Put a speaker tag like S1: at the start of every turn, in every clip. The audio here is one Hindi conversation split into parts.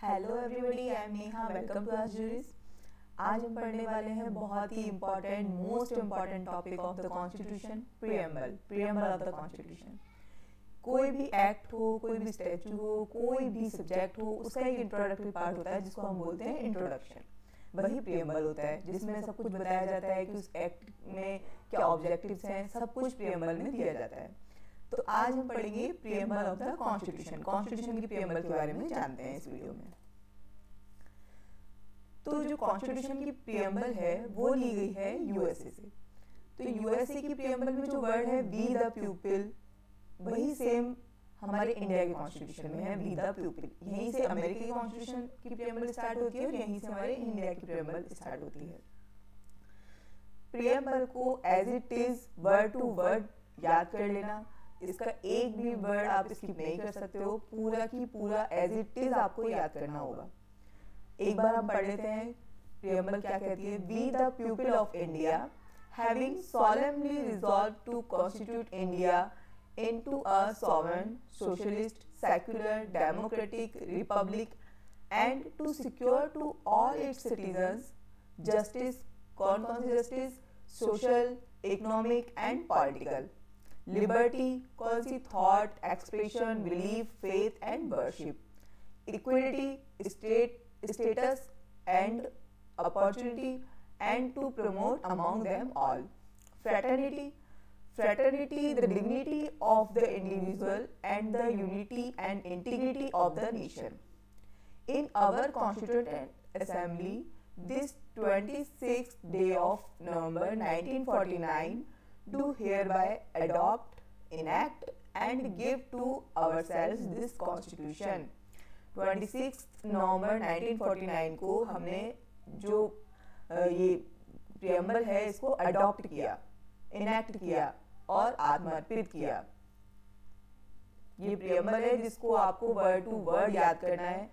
S1: Hello everybody, I am Neha. Welcome to our juries. आज हम पढ़ने वाले हैं बहुत ही important, most important topic of the constitution, preamble of the constitution. कोई भी एक्ट हो, कोई भी स्टैच्यू हो, कोई भी सब्जेक्ट हो, उसका एक इंट्रोडक्टरी पार्ट होता है जिसको हम बोलते हैं इंट्रोडक्शन। वही प्रीएम्बल होता है जिसमें सब कुछ बताया जाता है कि उस एक्ट में क्या ऑब्जेक्टिव्स हैं, सब कुछ प्रीएम्बल में दिया जाता है। तो आज हम पढ़ेंगे preamble of the constitution. Constitution की प्रीएम्बल के बारे में जानते हैं इस वीडियो में। तो जो कॉन्स्टिट्यूशन की प्रीएम्बल है वो ली गई है यूएसए से। तो यूएसए की प्रीएम्बल में जो वर्ड है वी द पीपल, वही सेम हमारे इंडिया के कॉन्स्टिट्यूशन में है, वी द पीपल। यहीं से अमेरिका की कॉन्स्टिट्यूशन की प्रीएम्बल स्टार्ट होती है और यहीं से हमारे इंडिया की प्रीएम्बल स्टार्ट होती है। प्रीएम्बल को as it is word to word याद कर लेना। इसका एक भी वर्ड आप स्किप नहीं कर सकते हो, पूरा की पूरा एज इट इज आपको याद करना होगा। एक बार हम पढ़ लेते हैं प्रीएम्बल क्या कहती है। We the people of India having solemnly resolved to constitute India into a sovereign, socialist, secular, democratic republic and to secure to all its citizens justice, कौन सी justice, social, economic and political, liberty, कौन सी thought, expression, belief, faith and worship, equality, status and opportunity and to promote among them all, fraternity, the dignity of the individual and the unity and integrity of the nation. In our Constituent Assembly, this 26th day of November 1949, do hereby adopt, enact and give to ourselves this Constitution. 26 नवंबर 1949 को हमने जो ये प्रीएम्बल है इसको अडॉप्ट किया, इनैक्ट किया और आत्मर्पित किया। ये प्रीएम्बल है जिसको आपको वर्ड टू वर्ड याद करना है,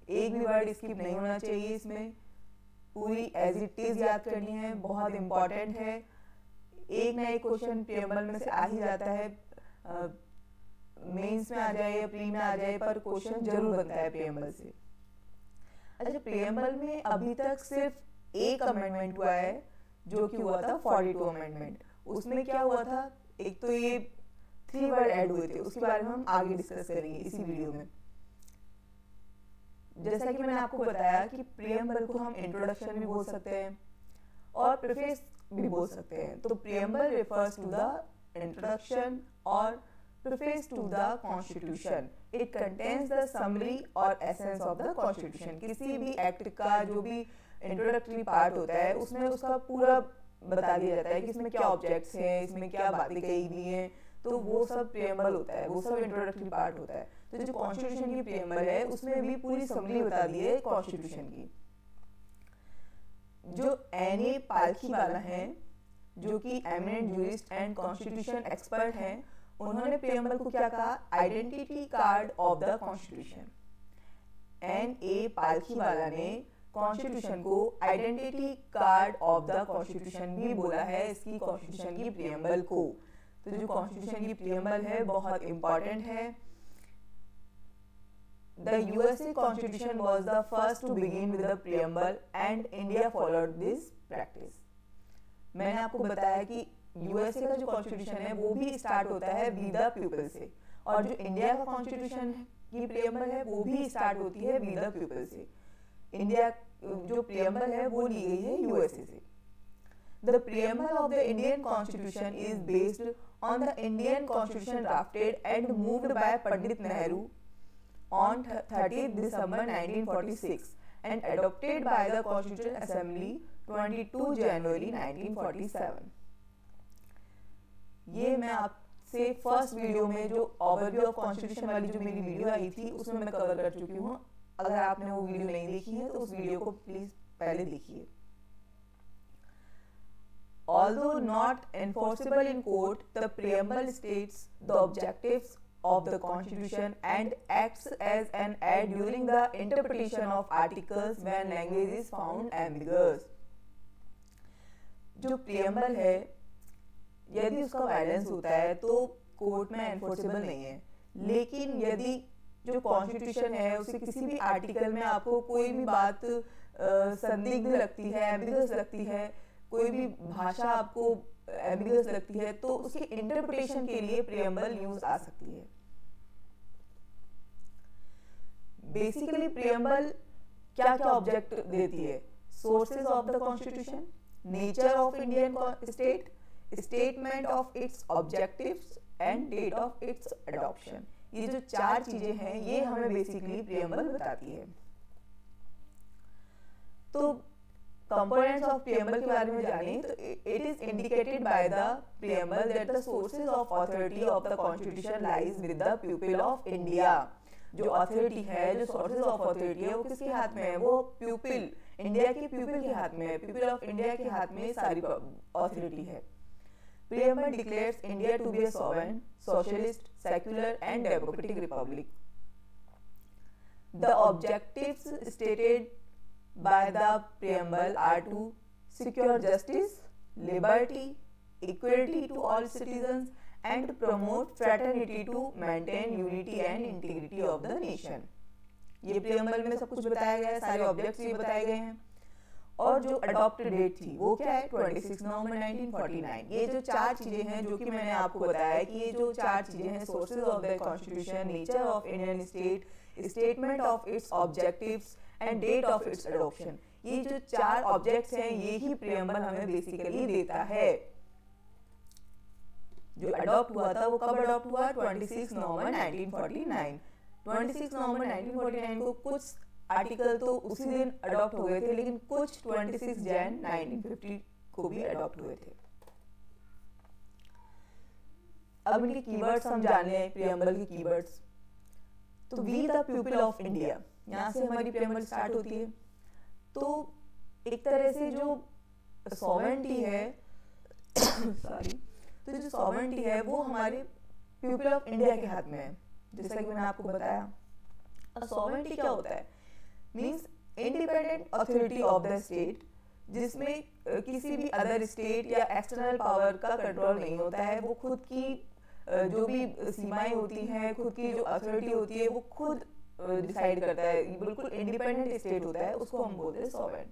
S1: एक भी वर्ड स्किप नहीं होना चाहिए। इसमें पूरी एज इट इज याद करनी है, बहुत इंपॉर्टेंट है। एक ना एक क्वेश्चन प्रीएम्बल में से आ ही जाता है, मेंस में आ जाए या प्री में आ जाए, पर क्वेश्चन जरूर बनता है प्रीएम्बल से। अच्छा, प्रीएम्बल में अभी तक सिर्फ एक अमेंडमेंट हुआ है जो कि हुआ था 42 अमेंडमेंट। उसमें क्या हुआ था, एक तो ये 3 वर्ड ऐड हुए थे, उसके बारे में हम आगे डिस्कस करेंगे इसी वीडियो में। जैसा कि मैंने आपको बताया कि प्रीएम्बल को हम इंट्रोडक्शन भी बोल सकते हैं और प्रीफेस भी बोल सकते हैं। तो preamble refers to the introduction और preface to the constitution. It contains the summary और essence of the constitution. किसी भी एक्ट का जो भी इंट्रोडक्टरी पार्ट होता है उसमें उसका पूरा बता दिया जाता है कि इसमें क्या ऑब्जेक्ट्स हैं, इसमें क्या बातें कही गई हैं, तो वो सब प्रीएम्बल होता है, वो सब इंट्रोडक्टरी पार्ट होता है। तो जो कॉन्स्टिट्यूशन की प्रीएम्बल है उसमें भी पूरी समरी बता दी है कॉन्स्टिट्यूशन की। जो एन.ए. पालखीवाला हैं, जो कि eminent jurist and constitution expert हैं, उन्होंने प्रीएम्बल को क्या कहा, identity card of the constitution. N A. Palkhivala ने कॉन्स्टिट्यूशन को identity card of the constitution भी बोला है, इसकी कॉन्स्टिट्यूशन की प्रीएम्बल को। तो जो कॉन्स्टिट्यूशन की प्रीएम्बल है बहुत इंपॉर्टेंट है। The USA constitution was the first to begin with the preamble and India followed this practice. मैंने आपको बताया कि यूएसए का जो कॉन्स्टिट्यूशन है वो भी स्टार्ट होता है वी द पीपल से, और जो इंडिया का कॉन्स्टिट्यूशन की प्रीएम्बल है वो भी स्टार्ट होती है वी द पीपल से। इंडिया जो प्रीएम्बल है वो ली गई है यूएसए से। The preamble of the Indian constitution is based on the Indian constitution drafted and moved by Pandit Nehru on 30 December 1946 and adopted by the constitution assembly 22 जनवरी 1947। ये मैं आपसे फर्स्ट वीडियो में जो ओवरव्यू ऑफ कॉन्स्टिट्यूशन वाली जो मेरी वीडियो आई थी उसमें मैं कवर कर चुकी हूँ। अगर आपने वो वीडियो नहीं देखी है तो उस वीडियो को प्लीज पहले देखिए। Although not enforceable in court, the preamble states the objectives of the constitution and acts as an aid during the interpretation of articles when language is found ambiguous. जो प्रीएम्बल है यदि उसका वायलेंस होता है तो कोर्ट में एनफोर्सेबल नहीं है, लेकिन यदि जो कॉन्स्टिट्यूशन है उससे किसी भी आर्टिकल में आपको कोई भी बात संदिग्ध लगती है, एम्बिगस लगती है, कोई भी भाषा आपको एम्बिगस लगती है, तो उसके इंटरप्रिटेशन के लिए प्रियम्बल यूज आ सकती है। बेसिकली प्रियम्बल क्या क्या ऑब्जेक्ट देती है? Sources of the constitution, nature of Indian state, statement of its objectives and date of its adoption. ये जो चार चीजें हैं ये हमें बेसिकली प्रियम्बल बताती है। तो कंपोनेंट्स ऑफ प्रियम्बल के बारे में जानें तो it is indicated by the preamble that the sources of authority of the constitution lies with the people of India. जो अथॉरिटी है, जो सोर्सेज ऑफ अथॉरिटी है, वो किसके हाथ में है? वो पीपल, इंडिया के पीपल के हाथ में है। पीपल ऑफ इंडिया के हाथ में सारी अथॉरिटी है। Preamble declares India to be a sovereign, socialist, secular and democratic republic. The objectives stated by the preamble are to secure justice, liberty, equality to all citizens and promote fraternity to maintain unity and integrity of the nation. ये preamble में सब कुछ बताया गया है, सारे objects ये बताए गए हैं। और जो अडॉप्ट डेट थी वो क्या है? 26 नवंबर 1949। ये जो चार चीजें हैं जो कि मैंने आपको बताया कि ये जो चार चीजें हैं, sources of the constitution, nature of Indian state, statement of its objectives and date of its adoption, ये जो चार ऑब्जेक्ट्स हैं ये ही प्रियम्बल हमें बेसिकली देता है। जो अडॉप्ट हुआ था वो कब अडॉप्ट हुआ? 26 नवंबर 1949। 26 नवंबर 1949 को कुछ आर्टिकल तो उसी दिन अडॉप्ट हो गए थे, लेकिन कुछ 26 जैन 1950 को भी अडॉप्ट हुए थे। अब इनके कीवर्ड्स हम जाने हैं, प्रियम्बल के कीवर्ड्स। तो we the people of India, यहाँ से हमारी प्रियम्बल स्टार्ट होती है। तो एक तरह से जो सॉवरेंटी है सॉरी, तो जो सॉवरेंटी है वो हमारे पीपल ऑफ इंडिया के हाथ में है। जैसा कि मैंने आपको बताया, सॉवरेंटी क्या होता है? Means independent authority of the state, जिसमें किसी भी अदर स्टेट या एक्सटर्नल पावर का कंट्रोल नहीं होता है। वो खुद की जो भी सीमाएं होती हैं, खुद की जो अथॉरिटी होती है वो खुद डिसाइड करता है, बिल्कुल इंडिपेंडेंट स्टेट होता है, उसको हम बोलते हैं सॉवरेन।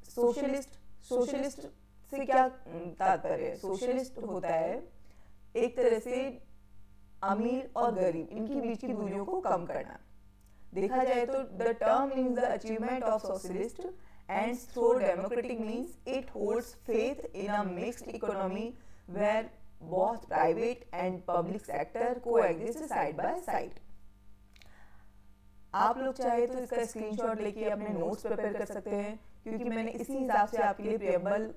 S1: सोशलिस्ट, सोशलिस्ट से क्या तात्पर्य है? सोशलिस्ट होता है एक तरह से अमीर और गरीब इनके बीच की दूरियों को कम करना। देखा जाए तो the term means the achievement of socialist and through democratic means it holds faith in a mixed economy where both private and public sector coexist side by side. आप लोग चाहे तो इसका स्क्रीनशॉट लेके अपने नोट्स प्रिपेयर कर सकते हैं, क्योंकि मैंने इसी हिसाब से आपके लिए प्रियम्बल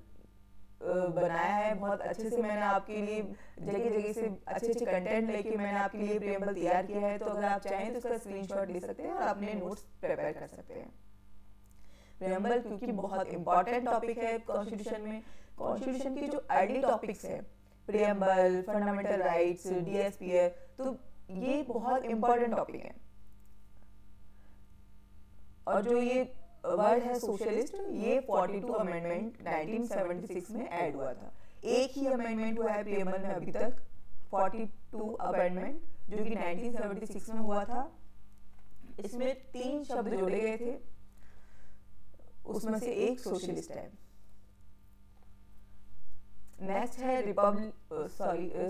S1: बनाया है। बहुत अच्छे से मैंने आपके लिए जगह जगह से अच्छे अच्छे कंटेंट लेके मैंने आपके लिए प्रियम्बल तैयार किया है। तो अगर आप चाहें तो इसका स्क्रीनशॉट ले सकते हैं और अपने नोट्स प्रिपेयर कर सकते हैं। प्रियम्बल क्योंकि बहुत इंपॉर्टेंट टॉपिक है कॉन्स्टिट्यूशन में। कॉन्स्टिट्यूशन के जो अर्ली टॉपिक्स है, प्रियम्बल, फंडामेंटल राइट्स, DSPF, तो ये बहुत इंपॉर्टेंट टॉपिक है। और जो ये वर्ड है सोशलिस्ट, ये 42 अमेंडमेंट 1976 में ऐड हुआ था। एक ही अमेंडमेंट हुआ है प्रियम्बल में अभी तक, 42 अमेंडमेंट, जो कि 1976 में हुआ था। इसमें 3 शब्द जोड़े गए थे, उसमें से एक सोशलिस्ट है। नेक्स्ट है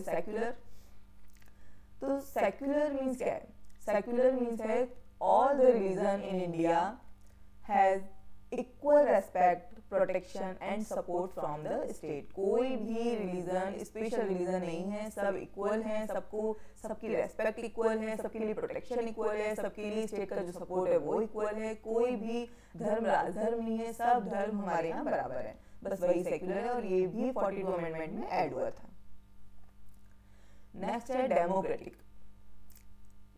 S1: सेक्युलर। तो सेक्युलर मीन्स क्या है? सेक्युलर मीन्स है all the religion in India has equal respect, protection and support from the state। कोई भी रिलीजन स्पेशल रिलीजन नहीं है, सब इक्वल हैं, सबको सबकी रेस्पेक्ट इक्वल है, सबके लिए प्रोटेक्शन इक्वल है, सबके लिए स्टेट का जो सपोर्ट है वो इक्वल है। कोई भी धर्म राजधर्म नहीं है, सब धर्म हमारे यहाँ बराबर है। बस वही सेक्युलर है और ये भी 42 अमेंडमेंट में ऐड हुआ था। नेक्स्ट है डेमोक्रेटिक।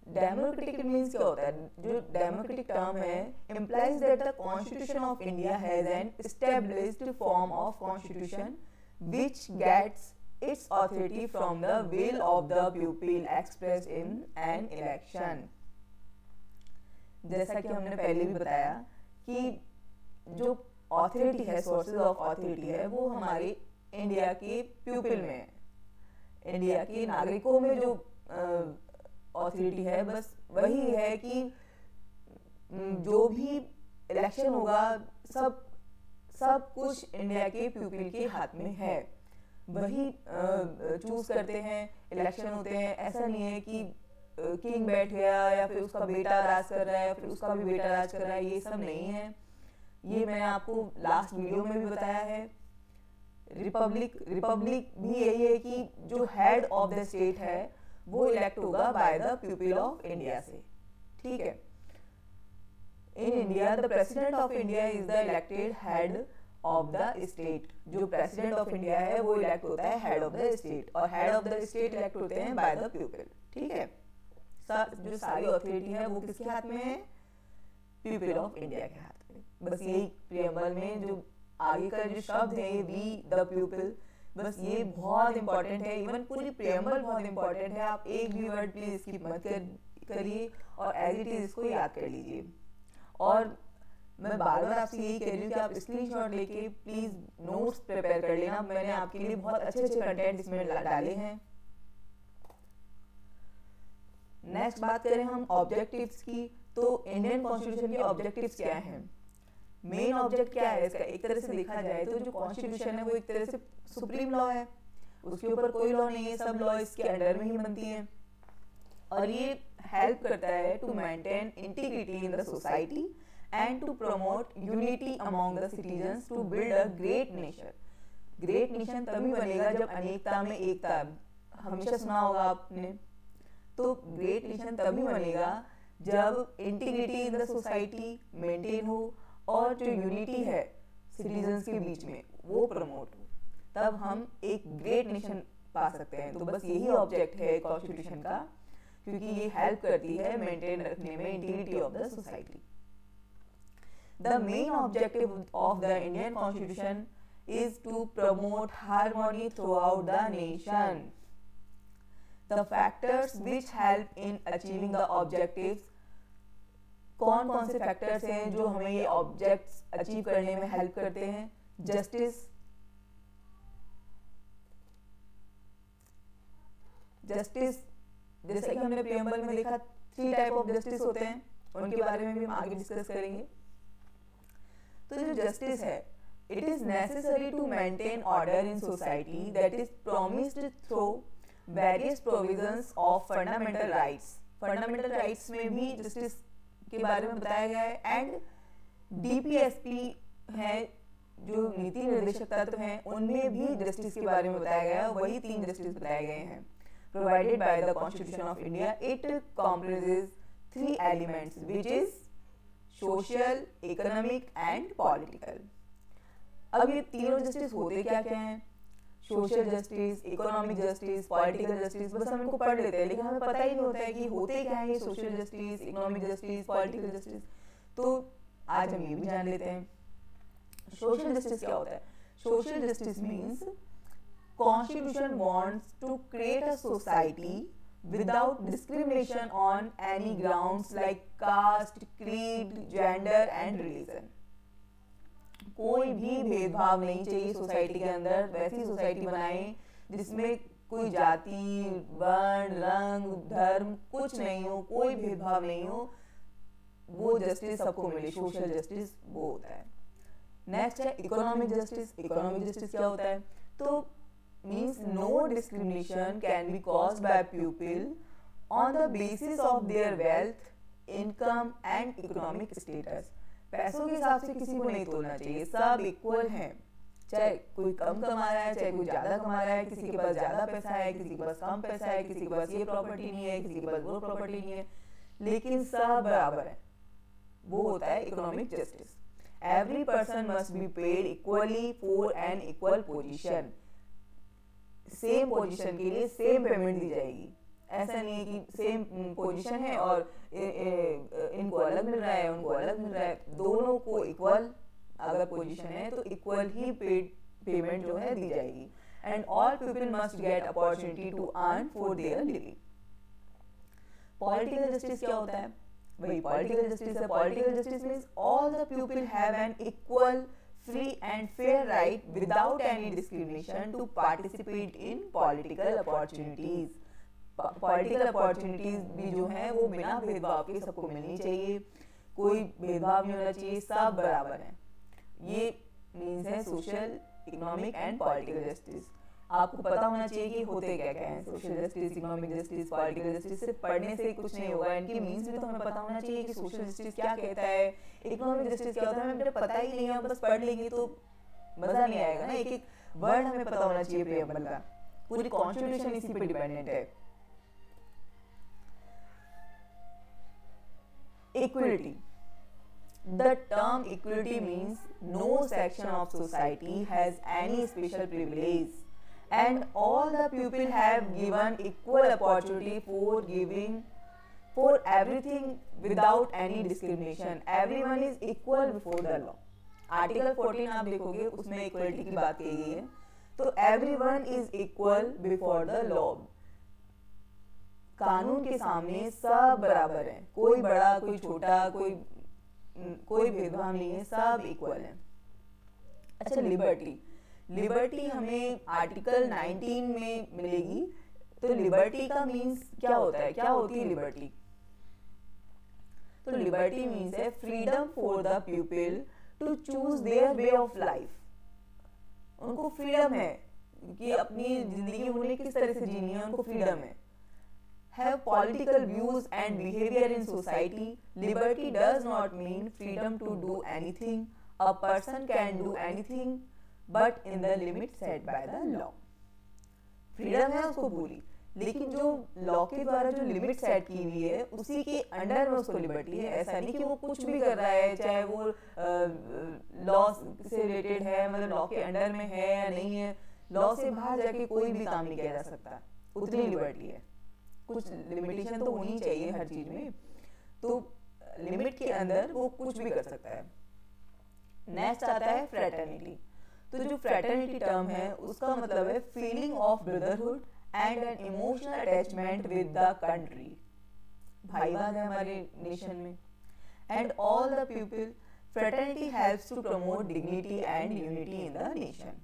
S1: डेमोक्रेटिक मीन्स क्या होता है? जो डेमोक्रेटिक टर्म है implies that the constitution of India has an established form of constitution which gets its authority from the will of the people expressed in an election। जैसा कि हमने पहले भी बताया कि जो ऑथोरिटी है, सोर्सेज ऑफ ऑथोरिटी है, वो हमारे इंडिया के पीपल में, इंडिया के नागरिकों में जो ऑथोरिटी है, बस वही है कि जो भी इलेक्शन होगा सब कुछ इंडिया के पीपल के हाथ में है, वही चूज करते हैं, इलेक्शन होते हैं। ऐसा नहीं है कि किंग बैठ गया या फिर उसका बेटा राज कर रहा है या फिर उसका भी बेटा राज कर रहा है, ये सब नहीं है। ये मैंने आपको लास्ट वीडियो में भी बताया है। रिपब्लिक भी यही है कि जो हेड ऑफ द स्टेट है वो इलेक्ट होगा by the people of India से, ठीक है। In India the president of India is the elected head of the state. जो प्रेसिडेंट ऑफ इंडिया है वो इलेक्ट होता है हेड ऑफ द स्टेट, और head of the state elect होते हैं बाय द पीपल, ठीक है। जो सारी अथॉरिटी है वो किसके हाथ में है? पीपल ऑफ इंडिया के हाथ में। बस यही प्रियम्बल में जो आगे का जो शब्द है, वी द पीपल, बस ये बहुत इंपॉर्टेंट है। इवन पूरी प्रियम्बल बहुत इंपॉर्टेंट है। आप एक भी वर्ड प्लीज स्किप मत करिए और एज इट इज इसको याद कर लीजिए। और मैं बार बार आपसे यही कह रही हूँ कि आप स्क्रीनशॉट लेके प्लीज नोट्स प्रिपेयर कर लेना। मैंने आपके लिए बहुत अच्छे कंटेंट इसमें डाले हैं। नेक्स्ट बात करें हम ऑब्जेक्टिव्स की, तो इंडियन कॉन्स्टिट्यूशन के ऑब्जेक्टिव्स क्या हैं? मेन ऑब्जेक्ट क्या है इसका? एक तरह से देखा जाए तो जो कॉन्स्टिट्यूशन है वो एक तरह से सुप्रीम लॉ है, उसके ऊपर कोई लॉ नहीं है, सब लॉ इसके अंडर में ही बनती हैं। और ये हेल्प करता है to maintain integrity in the society and to promote unity among the citizens to build a great nation. Great nation तभी बनेगा जब अनेकता में एकता, हमेशा सुना होगा आपने। तो ग्रेट नेशन तभी बनेगा जब integrity in the society maintain हो और जो यूनिटी है सिटीजन्स के बीच में वो प्रमोट हो, तब हम एक ग्रेट नेशन पा सकते हैं। तो बस यही ऑब्जेक्ट है कॉन्स्टिट्यूशन का, क्योंकि ये हेल्प करती है मेंटेन रखने में integrity of the society. The main objective of the Indian constitution is to promote harmony throughout the nation. The factors which help in achieving the objectives, कौन कौन से फैक्टर्स हैं जो हमें ये ऑब्जेक्ट्स अचीव करने में हेल्प करते हैं? जस्टिस, जैसा कि हमने प्रियम्बल में देखा 3 टाइप ऑफ जस्टिस होते हैं, उनके बारे में भी हम आगे डिस्कस करेंगे। तो जो जस्टिस है, it is necessary to maintain order in society that is promised through various provisions of fundamental rights. Fundamental rights में भी जस्टिस के बारे में बताया गया है। एंड डीपीएसपी है, जो नीति निर्देशक तत्व हैं, उनमें भी जस्टिस के बारे में बताया गया है। वही 3 जस्टिस बताए गए हैं। Provided by the constitution of India, it comprises 3 elements which is social, economic and political. अब ये तीनों जस्टिस होते क्या क्या हैं? Social justice, economic justice, political justice, बस हम इनको पढ़ लेते हैं, लेकिन हमें पता ही नहीं होता है कि होते क्या है ये social justice, economic justice, political justice. तो आज हम ये भी जान लेते हैं। सोशल जस्टिस क्या होता है? Social justice means constitution wants to create a society without discrimination on any grounds like caste, creed, gender and religion. कोई भी भेदभाव नहीं चाहिए सोसाइटी के अंदर। वैसी सोसाइटी बनाएं जिसमें कोई जाति, वर्ण, रंग, धर्म कुछ नहीं हो, कोई भेदभाव नहीं हो, वो जस्टिस सबको मिले, सोशल जस्टिस वो होता है। नेक्स्ट है इकोनॉमिक जस्टिस। इकोनॉमिक जस्टिस क्या होता है? तो means no discrimination can be caused by people on the basis of their wealth, income and economic status. पैसों के हिसाब से किसी को नहीं तोलना चाहिए, सब इक्वल हैं। चाहे कोई कम कमा रहा है, चाहे कोई ज्यादा कमा रहा है, किसी के पास ज्यादा पैसा है, किसी के पास कम पैसा है, किसी के पास ये प्रॉपर्टी नहीं है, किसी के पास वो प्रॉपर्टी नहीं है, लेकिन सब बराबर है। वो होता है economic justice. Every person must be paid equally for an equal position. Same position के लिए सेम पेमेंट दी जाएगी। ऐसा नहीं है कि सेम पोजीशन है और इनको अलग मिल रहा है, उनको अलग मिल रहा है। दोनों को इक्वल अगर पोजीशन है तो इक्वल ही पेमेंट जो है दी जाएगी। And all people must get opportunity to earn for their living. Political justice क्या होता है? वही पॉलिटिकल जस्टिस है। Political justice means all the people have an equal, free and fair right without any discrimination to participate in political opportunities. Political opportunities भी जो हैं वो बिना भेदभाव के सबको मिलनी चाहिए, कोई भेदभाव नहीं होना चाहिए, सब बराबर हैं। ये मीन्स है social, economic and political justice. आपको पता होना चाहिए कि होते क्या क्या है, social justice, economic justice, political justice. सिर्फ पढ़ने से कुछ नहीं होगा, इनकी मीन्स भी तो हमें पता होना चाहिए कि सोशल जस्टिस क्या कहता है, इकोनॉमिक जस्टिस क्या होता है। हमें पता ही नहीं है, बस पढ़ लेंगे तो मजा नहीं आएगा ना। एक एक वर्ड हमें पता होना चाहिए प्रियम्बल का। पूरी कॉन्स्टिट्यूशन इसी पे डिपेंडेंट है। Equality, the term equality means no section of society has any special privilege and all the people have given equal opportunity for everything without any discrimination. Everyone is equal before the law. Article 14 आप देखोगे उसमें इक्वलिटी की बात कही गई है। तो everyone is equal before the law. कानून के सामने सब बराबर हैं, कोई बड़ा कोई छोटा, कोई भेदभाव नहीं है, सब इक्वल है। अच्छा, लिबर्टी हमें आर्टिकल 19 में मिलेगी। तो लिबर्टी का मीन्स क्या होता है, क्या होती है लिबर्टी? तो लिबर्टी मीन्स है freedom for the people to choose their way of life. उनको फ्रीडम है कि अपनी जिंदगी उन्हें किस तरह से जीनी है, उनको फ्रीडम है। Have political views and behavior in society. Liberty does not mean freedom to do anything. A person can do anything, but in the limit set by the law. Freedom है उसको पूरी, लेकिन जो लॉ के द्वारा जो लिमिट सेट की हुई है उसी के अंडर में उसको लिबर्टी है। ऐसा नहीं कि वो कुछ भी कर रहा है, चाहे वो लॉ से रिलेटेड है, मतलब लॉ के अंडर में है या नहीं है, लॉ से बाहर जाके कोई भी काम नहीं किया जा सकता, उतनी लिबर्टी है। कुछ लिमिटेशन तो होनी चाहिए हर चीज में, तो लिमिट के अंदर वो कुछ भी कर सकता है। नेक्स्ट आता है फ्रेटर्निटी। तो जो फ्रेटर्निटी टर्म है उसका मतलब है feeling of brotherhood and an emotional attachment with the country. भाईवाद है हमारे नेशन में। And all the people, fraternity helps to promote dignity and unity in the nation.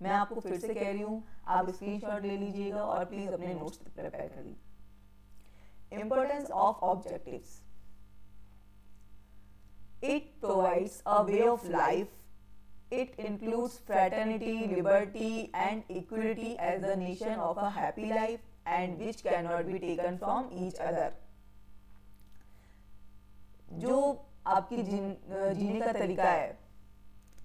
S1: मैं आपको फिर से कह रही हूँ, आप स्क्रीनशॉट ले लीजिएगा और प्लीज अपने नोट्स प्रिपेयर कर लीजिए। Importance of objectives. It provides a way of life. It includes fraternity, liberty and equality as the nation of a happy life and which can not be taken from each other. जो आपकी जीने का तरीका है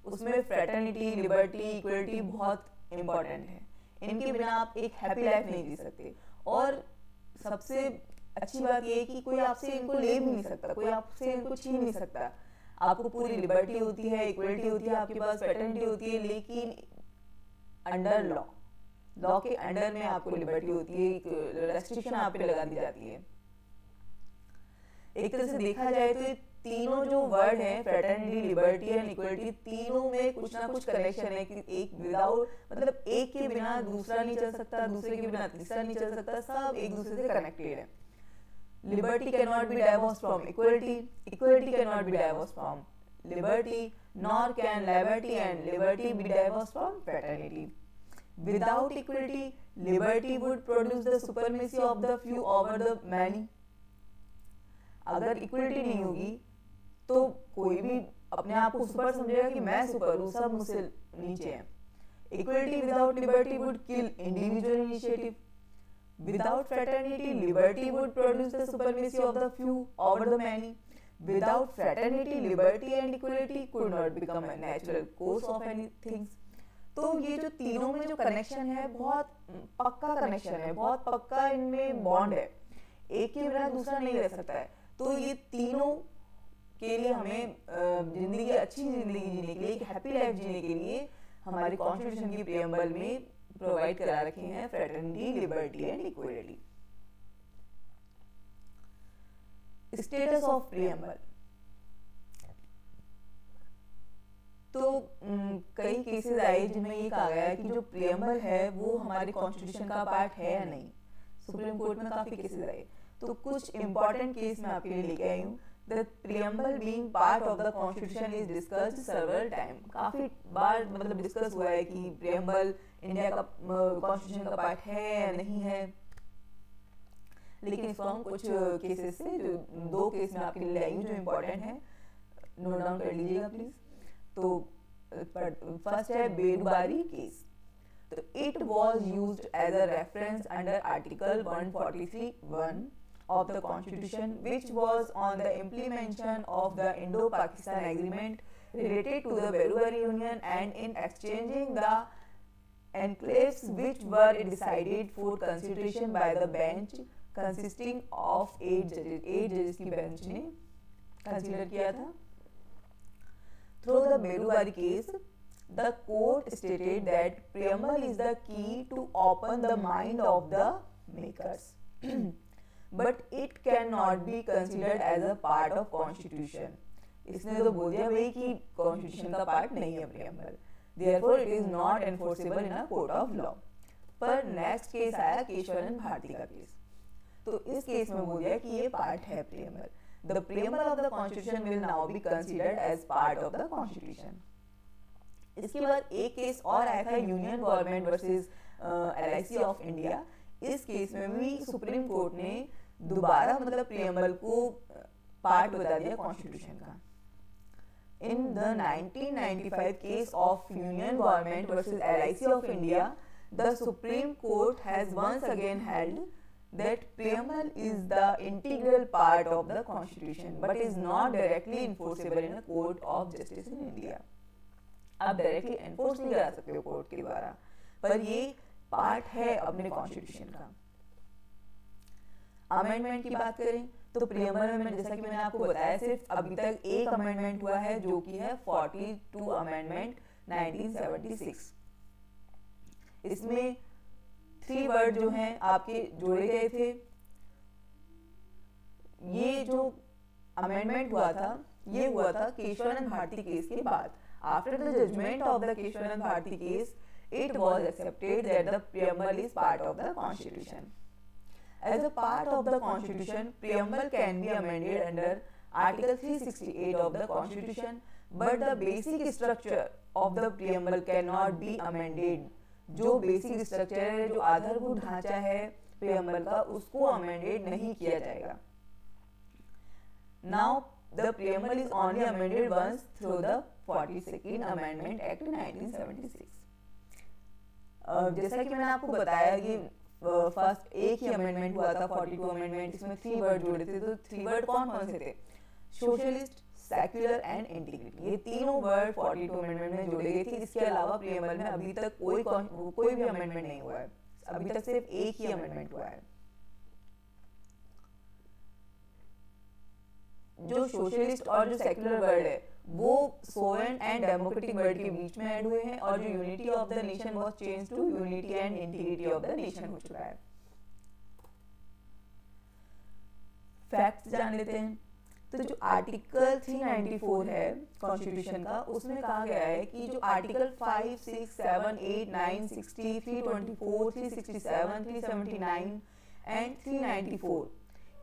S1: उसमें फ्रेटर्निटी, लिबर्टी, इक्वलिटी बहुत इंपॉर्टेंट है। इनके बिना आप एक हैप्पी लाइफ नहीं जी सकते। और सबसे अच्छी बात यह है कि कोई आपसे इनको ले भी नहीं सकता, कोई आपसे इनको छीन नहीं सकता। आपको पूरी लिबर्टी होती है, इक्वलिटी होती है, आपके पास फ्रेटर्निटी होती है, लेकिन अंडर लॉ के अंडर में आपको लिबर्टी होती है, एक रेस्ट्रिक्शन आप पे लगा दी जाती है। एक तरह से देखा जाए तो तीनों जो वर्ड हैं, फ्रेटर्निटी, लिबर्टी एंड इक्वलिटी, तीनों में कुछ ना कुछ कनेक्शन है कि एक विदाउट, मतलब एक के बिना दूसरा नहीं चल सकता, दूसरे के बिना तीसरा नहीं चल सकता, सब एक दूसरे से कनेक्टेड है। Liberty can not be divorced from equality, equality can not be divorced from liberty, nor can liberty and liberty be divorced from fraternity. Without equality, liberty would produce the supremacy of the few over the many. अगर इक्वलिटी नहीं होगी तो कोई भी अपने आप को सुपर समझेगा कि मैं सुपर हूँ, सब मुझसे नीचे हैं। Equality without liberty would kill individual initiative. Without fraternity, liberty would produce the supremacy of the few over the many. Without fraternity, liberty and equality could not become a natural course of anything. तो ये जो तीनों में जो कनेक्शन है बहुत पक्का कनेक्शन है, बहुत पक्का इनमें बॉन्ड है, एक के बिना दूसरा नहीं रह सकता है। तो ये तीनों के लिए हमें जिंदगी, अच्छी जिंदगी जीने के लिए, एक हैप्पी लाइफ जीने के लिए हमारी कॉन्स्टिट्यूशन की प्रियम्बल में प्रोवाइड करा रखे हैं fraternity, liberty and equality. Status of preamble. तो कई केसेस आए जिनमें ये कहा गया कि जो प्रियम्बल है वो हमारे कॉन्स्टिट्यूशन का पार्ट है या नहीं। सुप्रीम कोर्ट में काफी केसेस आए, तो कुछ इंपॉर्टेंट केस मैं आपके लिए लेके आई हूँ। The preamble being part of the constitution is discussed several times. काफी बार मतलब डिस्कस हुआ है कि preamble इंडिया का कॉन्स्टिट्यूशन का पार्ट है या नहीं है। लेकिन इसको हम कुछ केसेस से, जो 2 केस में आपके लिए लाई हूँ जो इम्पोर्टेंट है, नोट डाउन कर लीजिएगा प्लीज। तो फर्स्ट है बेरुबारी केस। तो it was used as a reference under article 143(1) of the Constitution, which was on the implementation of the Indo-Pakistan Agreement related to the Berubari Union, and in exchanging the enclaves which were decided for consideration by the bench consisting of 8 judges. 8 judges की bench ने consider किया था। Through the Berubari case, the court stated that preamble is the key to open the mind of the makers. But it cannot be considered as a part of constitution. इसने तो बोल दिया भाई कि कॉन्स्टिट्यूशन का पार्ट नहीं है preamble, therefore it is not enforceable in a court of law। पर नेक्स्ट केस आया केशवानंद भारती का केस। तो इस केस में बोल दिया कि ये पार्ट है preamble. The preamble of the constitution will now be considered as part of the constitution। इसके बाद एक केस और आया था union government versus LIC of India. इस केस में भी सुप्रीम कोर्ट ने दोबारा मतलब प्रियम्बल को पार्ट बता दिया कॉन्स्टिट्यूशन का। In the 1995 case of Union Government versus LIC of India, the Supreme Court has once again held that preamble is the integral part of the Constitution, but is not directly enforceable in a court of justice in India। आप डायरेक्टली एनफोर्स नहीं करा सकते हो कोर्ट के द्वारा, पर ये पार्ट है अपने कॉन्स्टिट्यूशन का। अमेंडमेंट की बात करें तो प्रियम्बल में जैसा कि मैंने आपको बताया सिर्फ अभी तक एक अमेंडमेंट हुआ है, जो कि है 42 अमेंडमेंट 1976। इसमें 3 वर्ड जो हैं आपके जोड़े गए थे। ये जो अमेंडमेंट हुआ था ये हुआ था केशवानंद भारती केस के बाद। After the judgment of the Kesavananda Bharati case, it was accepted that the preamble is part of the constitution। As a part of the constitution, preamble can be amended under article 368 of the constitution, but the basic structure of the preamble cannot be amended। जो बेसिक स्ट्रक्चर है, जो आधारभूत ढांचा है प्रियम्बल का, उसको अमेंडेड नहीं किया जाएगा। Now the preamble is only amended once through the 42nd Amendment Act 1976। जैसा कि मैंने आपको बताया कि फर्स्ट एक ही अमेंडमेंट हुआ था 42 अमेंडमेंट, इसमें 3 वर्ड जोड़े थे। तो 3 वर्ड कौन कौन से थे? Socialist, secular and integrity. ये तीनों वर्ड 42 अमेंडमेंट में जोड़े गए थे। इसके अलावा प्रियम्बल में अभी तक कोई भी अमेंडमेंट नहीं हुआ है, अभी तक सिर्फ एक ही अमेंडमेंट हुआ है। जो सोशलिस्ट और जो सेक्युलर वर्ड है वो सोवरेन एंड डेमोक्रेटिक वर्ड के बीच में ऐड हुए हैं, और जो unity of the nation was change to unity and integrity of the nation हो चुका है। फैक्ट्स जान लेते हैं। तो जो आर्टिकल 394 है कॉन्स्टिट्यूशन का, उसमें कहा गया है कि जो आर्टिकल 5, 6, 7, 8, 9, 60, 324, 367, 379 एंड 394,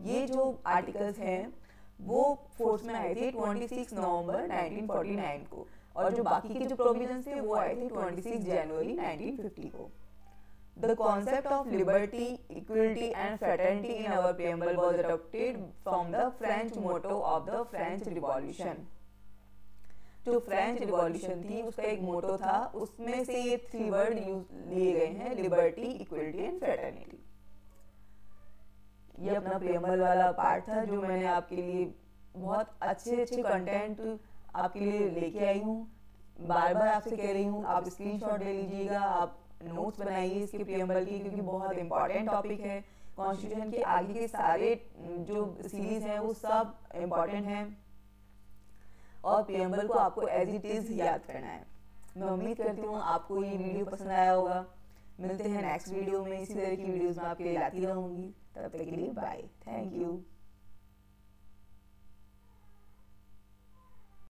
S1: ये जो आर्टिकल्स हैं वो फोर्स में आए थे 26 नवंबर 1949 को, और जो बाकी के जो प्रोविजंस थे वो आए थे 26 जनवरी 1950 को। The concept of liberty, equality and fraternity in our preamble was adopted from the French motto of the French Revolution। जो फ्रेंच रिवॉल्यूशन थी उसका एक मोटो था, उसमें से ये 3 वर्ड लिए गए हैं, लिबर्टी, इक्वलिटी एंड फ्रेटर्निटी। ये अपना प्रियम्बल वाला पार्ट था जो मैंने आपके लिए बहुत अच्छे कंटेंट आपके लिए लेके आई हूँ। बार बार आपसे कह रही हूँ आप स्क्रीनशॉट ले लीजिएगा, आप नोट्स बनाइए इसके प्रियम्बल की, क्योंकि बहुत इंपॉर्टेंट टॉपिक है। कॉन्स्टिट्यूशन के आगे के सारे जो सीरीज हैं वो सब इंपॉर्टेंट हैं, और प्रियम्बल को आपको एज इट इज याद करना है। मैं उम्मीद करती हूँ आपको ये वीडियो पसंद आया होगा। मिलते हैं नेक्स्ट वीडियो में, इसी तरह की वीडियोस में आपके लिए लाती रहूंगी। तब तक के लिए बाय, थैंक यू।